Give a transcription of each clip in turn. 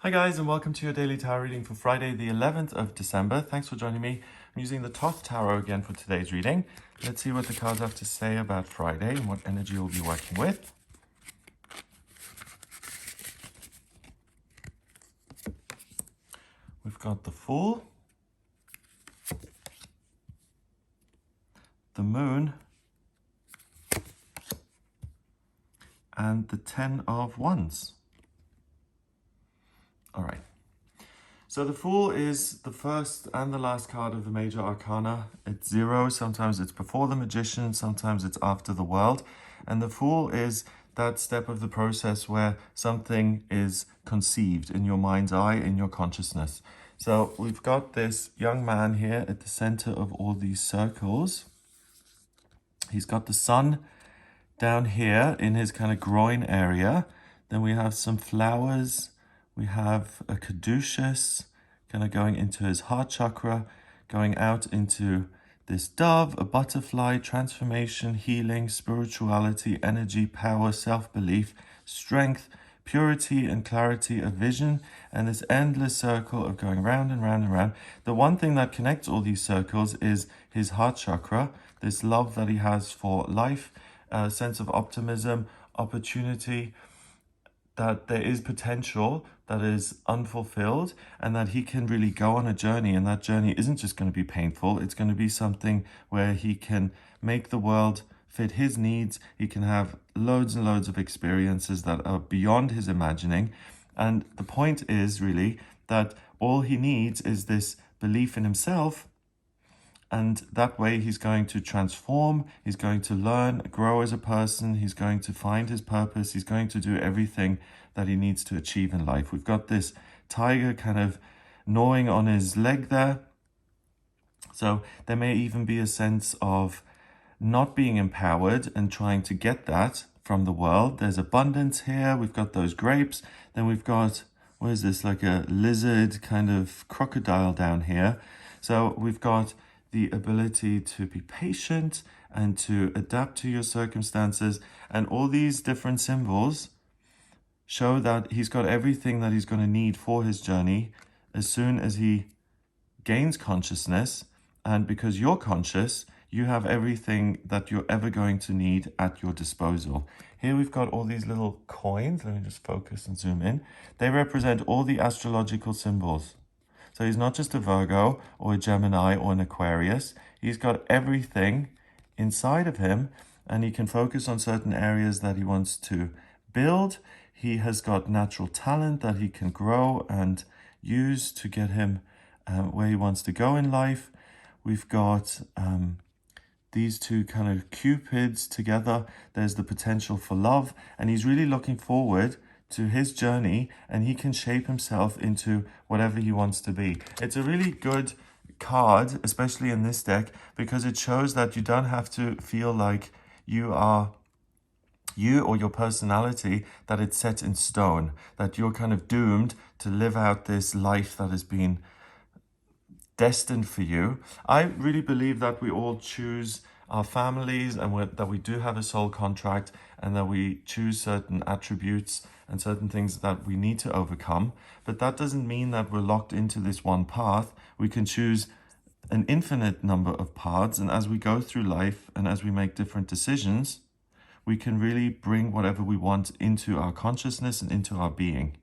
Hi guys, and welcome to your daily tarot reading for Friday the 11th of December. Thanks for joining me. I'm using the Thoth Tarot again for today's reading. Let's see what the cards have to say about Friday and what energy we'll be working with. We've got the Fool, the Moon, and the Ten of Wands. All right. So the Fool is the first and the last card of the major arcana. It's 0. Sometimes it's before the Magician, sometimes it's after the World. And the Fool is that step of the process where something is conceived in your mind's eye, in your consciousness. So we've got this young man here at the center of all these circles. He's got the sun down here in his kind of groin area. Then we have some flowers. We have a caduceus kind of going into his heart chakra, going out into this dove, a butterfly, transformation, healing, spirituality, energy, power, self-belief, strength, purity and clarity of vision, and this endless circle of going round and round and round. The one thing that connects all these circles is his heart chakra, this love that he has for life, a sense of optimism, opportunity, that there is potential that is unfulfilled and that he can really go on a journey, and that journey isn't just going to be painful. It's going to be something where he can make the world fit his needs. He can have loads and loads of experiences that are beyond his imagining. And the point is really that all he needs is this belief in himself. And that way he's going to transform, he's going to learn, grow as a person, he's going to find his purpose, he's going to do everything that he needs to achieve in life. We've got this tiger kind of gnawing on his leg there. So there may even be a sense of not being empowered and trying to get that from the world. There's abundance here. We've got those grapes. Then we've got, what is this, like a lizard kind of crocodile down here. So we've got the ability to be patient and to adapt to your circumstances. And all these different symbols show that he's got everything that he's going to need for his journey as soon as he gains consciousness. And because you're conscious, you have everything that you're ever going to need at your disposal. Here we've got all these little coins. Let me just focus and zoom in. They represent all the astrological symbols. So he's not just a Virgo or a Gemini or an Aquarius. He's got everything inside of him, and he can focus on certain areas that he wants to build. He has got natural talent that he can grow and use to get him where he wants to go in life. We've got these two kind of cupids together. There's the potential for love, and he's really looking forward to his journey, and he can shape himself into whatever he wants to be. It's a really good card, especially in this deck, because it shows that you don't have to feel like you or your personality, that it's set in stone, that you're kind of doomed to live out this life that has been destined for you. I really believe that we all choose our families, and that we do have a soul contract, and that we choose certain attributes and certain things that we need to overcome. But that doesn't mean that we're locked into this one path. We can choose an infinite number of paths, and as we go through life and as we make different decisions, we can really bring whatever we want into our consciousness and into our being.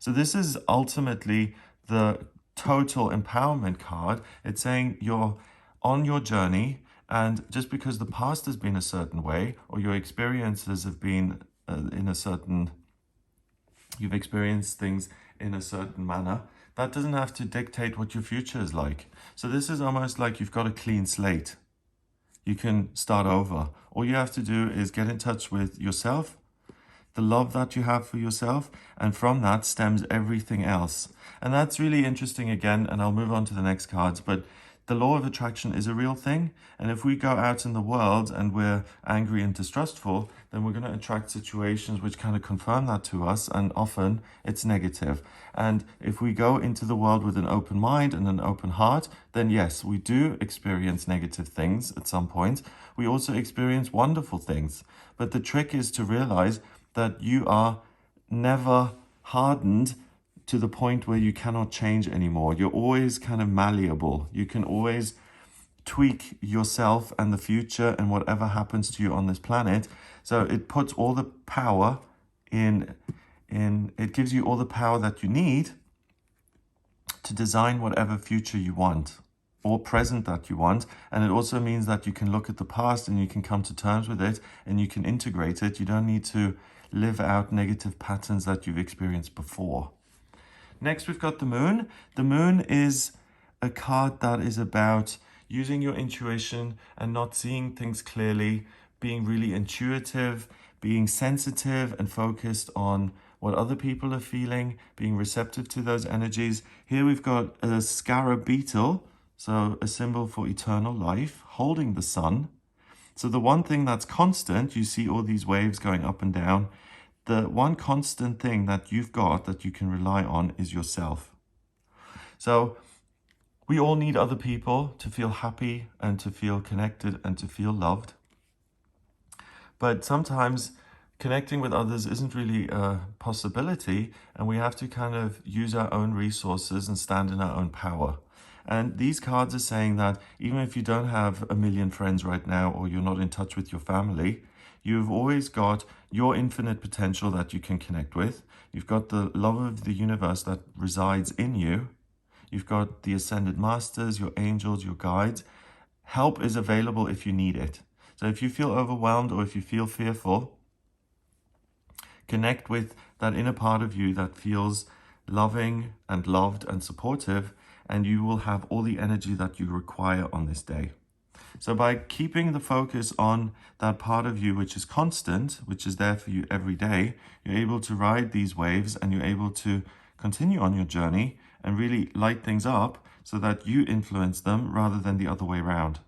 So this is ultimately the total empowerment card. It's saying you're on your journey, and just because the past has been a certain way, or your experiences have been you've experienced things in a certain manner, that doesn't have to dictate what your future is like. So this is almost like you've got a clean slate. You can start over. All you have to do is get in touch with yourself, the love that you have for yourself, and from that stems everything else. And that's really interesting again, and I'll move on to the next cards, but the law of attraction is a real thing. And if we go out in the world and we're angry and distrustful, then we're going to attract situations which kind of confirm that to us, and often it's negative. And if we go into the world with an open mind and an open heart, then yes, we do experience negative things at some point. We also experience wonderful things. But the trick is to realize that you are never hardened to the point where you cannot change anymore. You're always kind of malleable. You can always tweak yourself and the future and whatever happens to you on this planet. So it puts all the power in it gives you all the power that you need to design whatever future you want or present that you want. And it also means that you can look at the past and you can come to terms with it and you can integrate it. You don't need to live out negative patterns that you've experienced before. Next, we've got the moon. The moon is a card that is about using your intuition and not seeing things clearly, being really intuitive, being sensitive and focused on what other people are feeling, being receptive to those energies. Here we've got a scarab beetle, so a symbol for eternal life, holding the sun. So the one thing that's constant, you see all these waves going up and down, the one constant thing that you've got that you can rely on is yourself. So we all need other people to feel happy and to feel connected and to feel loved. But sometimes connecting with others isn't really a possibility, and we have to kind of use our own resources and stand in our own power. And these cards are saying that even if you don't have a million friends right now, or you're not in touch with your family, you've always got your infinite potential that you can connect with. You've got the love of the universe that resides in you. You've got the ascended masters, your angels, your guides. Help is available if you need it. So if you feel overwhelmed or if you feel fearful, connect with that inner part of you that feels loving and loved and supportive, and you will have all the energy that you require on this day. So by keeping the focus on that part of you which is constant, which is there for you every day, you're able to ride these waves and you're able to continue on your journey and really light things up so that you influence them rather than the other way around.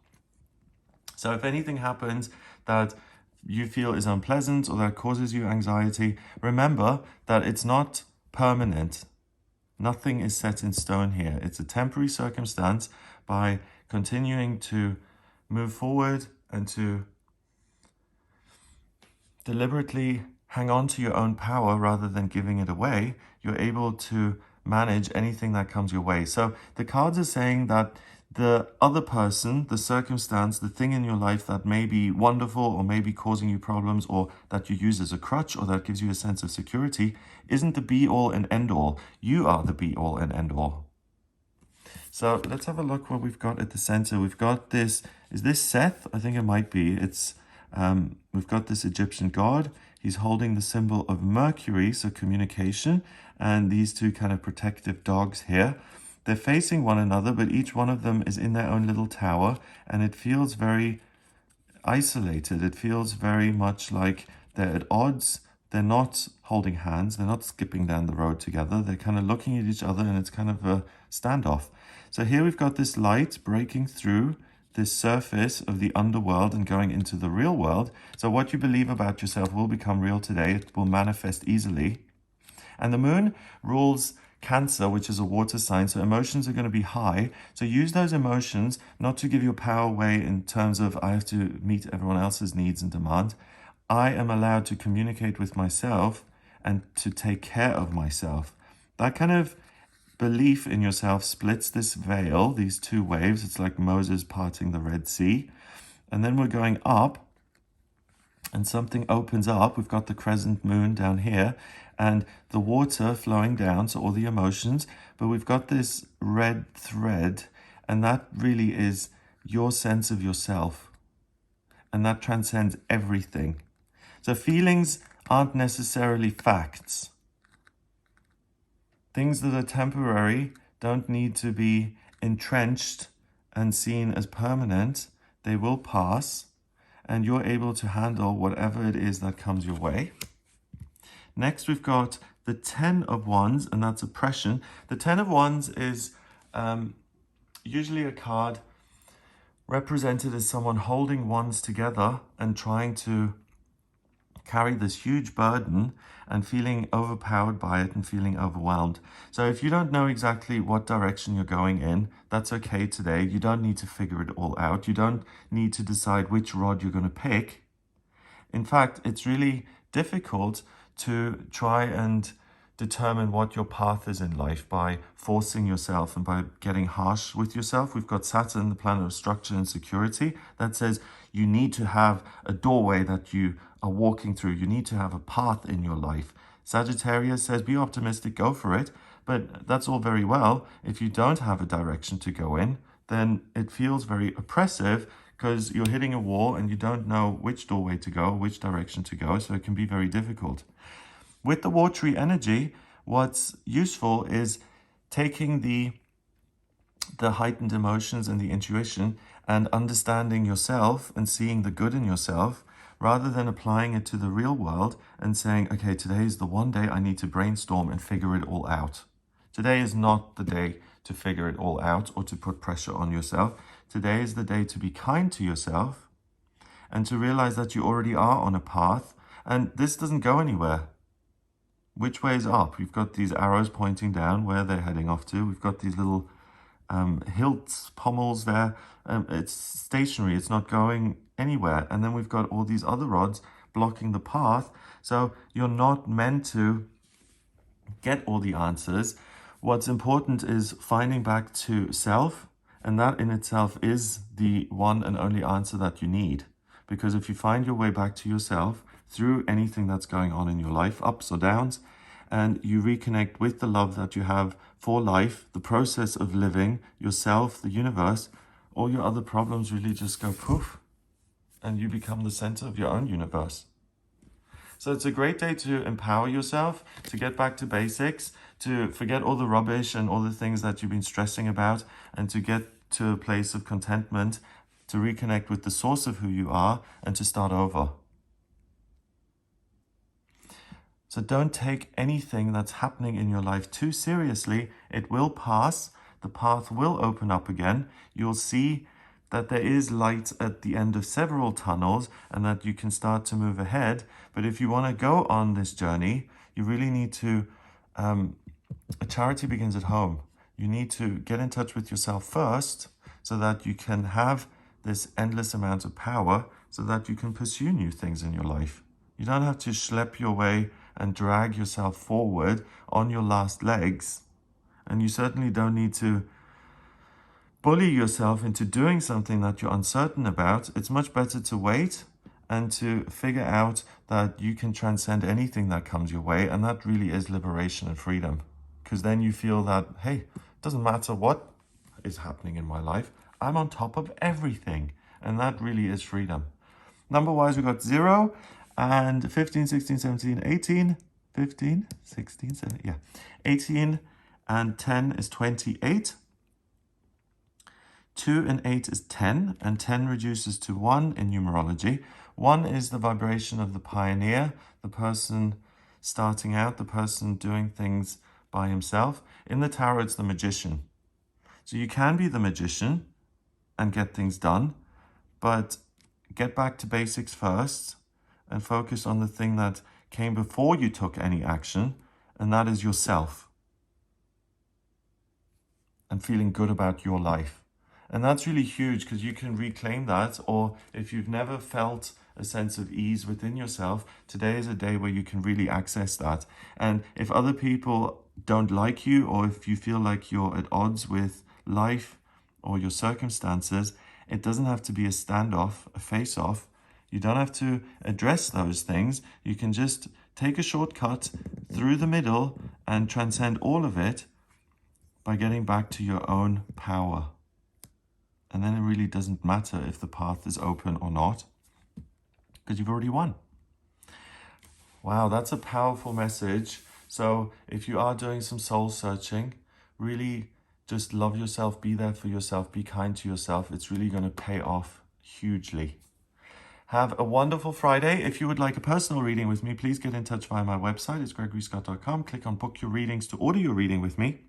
So if anything happens that you feel is unpleasant or that causes you anxiety, remember that it's not permanent. Nothing is set in stone here. It's a temporary circumstance. By continuing to move forward and to deliberately hang on to your own power rather than giving it away, you're able to manage anything that comes your way. So the cards are saying that the other person, the circumstance, the thing in your life that may be wonderful or may be causing you problems or that you use as a crutch or that gives you a sense of security isn't the be-all and end-all. You are the be-all and end-all. So let's have a look what we've got at the center. We've got this, is this Seth? I think it might be. It's we've got this Egyptian god. He's holding the symbol of Mercury, so communication, and these two kind of protective dogs here. They're facing one another, but each one of them is in their own little tower, and it feels very isolated. It feels very much like they're at odds. They're not holding hands. They're not skipping down the road together. They're kind of looking at each other, and it's kind of a standoff. So here we've got this light breaking through this surface of the underworld and going into the real world. So what you believe about yourself will become real today. It will manifest easily. And the moon rules Cancer, which is a water sign, so emotions are going to be high. So use those emotions not to give your power away in terms of I have to meet everyone else's needs and demand. I am allowed to communicate with myself and to take care of myself. That kind of belief in yourself splits this veil, these two waves. It's like Moses parting the Red Sea. And then we're going up and something opens up. We've got the crescent moon down here and the water flowing down, so all the emotions, but we've got this red thread, and that really is your sense of yourself, and that transcends everything. So feelings aren't necessarily facts. Things that are temporary don't need to be entrenched and seen as permanent. They will pass, and you're able to handle whatever it is that comes your way. Next, we've got the 10 of Wands, and that's oppression. The 10 of Wands is usually a card represented as someone holding wands together and trying to carry this huge burden and feeling overpowered by it and feeling overwhelmed. So if you don't know exactly what direction you're going in, that's okay today. You don't need to figure it all out. You don't need to decide which rod you're going to pick. In fact, it's really difficult to try and determine what your path is in life by forcing yourself and by getting harsh with yourself. We've got Saturn, the planet of structure and security, that says you need to have a doorway that you are walking through. You need to have a path in your life. Sagittarius says be optimistic, go for it. But that's all very well. If you don't have a direction to go in, then it feels very oppressive because you're hitting a wall and you don't know which doorway to go, which direction to go. So it can be very difficult. With the watery energy, what's useful is taking the heightened emotions and the intuition and understanding yourself and seeing the good in yourself, rather than applying it to the real world and saying, okay, today is the one day I need to brainstorm and figure it all out. Today is not the day to figure it all out or to put pressure on yourself. Today is the day to be kind to yourself and to realize that you already are on a path and this doesn't go anywhere. Which way is up? We've got these arrows pointing down where they're heading off to. We've got these little hilts, pommels there. It's stationary. It's not going anywhere. And then we've got all these other rods blocking the path. So you're not meant to get all the answers. What's important is finding back to self. And that in itself is the one and only answer that you need. Because if you find your way back to yourself through anything that's going on in your life, ups or downs, and you reconnect with the love that you have for life, the process of living, yourself, the universe, all your other problems really just go poof, and you become the center of your own universe. So it's a great day to empower yourself, to get back to basics, to forget all the rubbish and all the things that you've been stressing about, and to get to a place of contentment, to reconnect with the source of who you are, and to start over. So don't take anything that's happening in your life too seriously. It will pass. The path will open up again. You'll see that there is light at the end of several tunnels and that you can start to move ahead. But if you want to go on this journey, you really need to, a charity begins at home. You need to get in touch with yourself first so that you can have this endless amount of power so that you can pursue new things in your life. You don't have to schlep your way and drag yourself forward on your last legs. And you certainly don't need to bully yourself into doing something that you're uncertain about. It's much better to wait and to figure out that you can transcend anything that comes your way. And that really is liberation and freedom. Because then you feel that, hey, it doesn't matter what is happening in my life. I'm on top of everything. And that really is freedom. Number-wise, we got 0 and 15, 16, 17, 18, 15, 16, 17, yeah. 18 and 10 is 28. 2 and 8 is 10, and 10 reduces to 1 in numerology. 1 is the vibration of the pioneer, the person starting out, the person doing things by himself. In the tarot, it's the magician. So you can be the magician and get things done, but get back to basics first and focus on the thing that came before you took any action, and that is yourself and feeling good about your life. And that's really huge because you can reclaim that, or if you've never felt a sense of ease within yourself, today is a day where you can really access that. And if other people don't like you, or if you feel like you're at odds with life or your circumstances, it doesn't have to be a standoff, a face-off. You don't have to address those things. You can just take a shortcut through the middle and transcend all of it by getting back to your own power. And then it really doesn't matter if the path is open or not, because you've already won. Wow, that's a powerful message. So if you are doing some soul searching, really just love yourself, be there for yourself, be kind to yourself. It's really going to pay off hugely. Have a wonderful Friday. If you would like a personal reading with me, please get in touch via my website. It's gregoryscott.com. Click on book your readings to order your reading with me.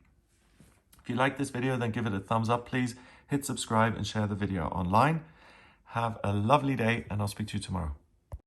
If you like this video, then give it a thumbs up, please. Hit subscribe and share the video online. Have a lovely day, and I'll speak to you tomorrow.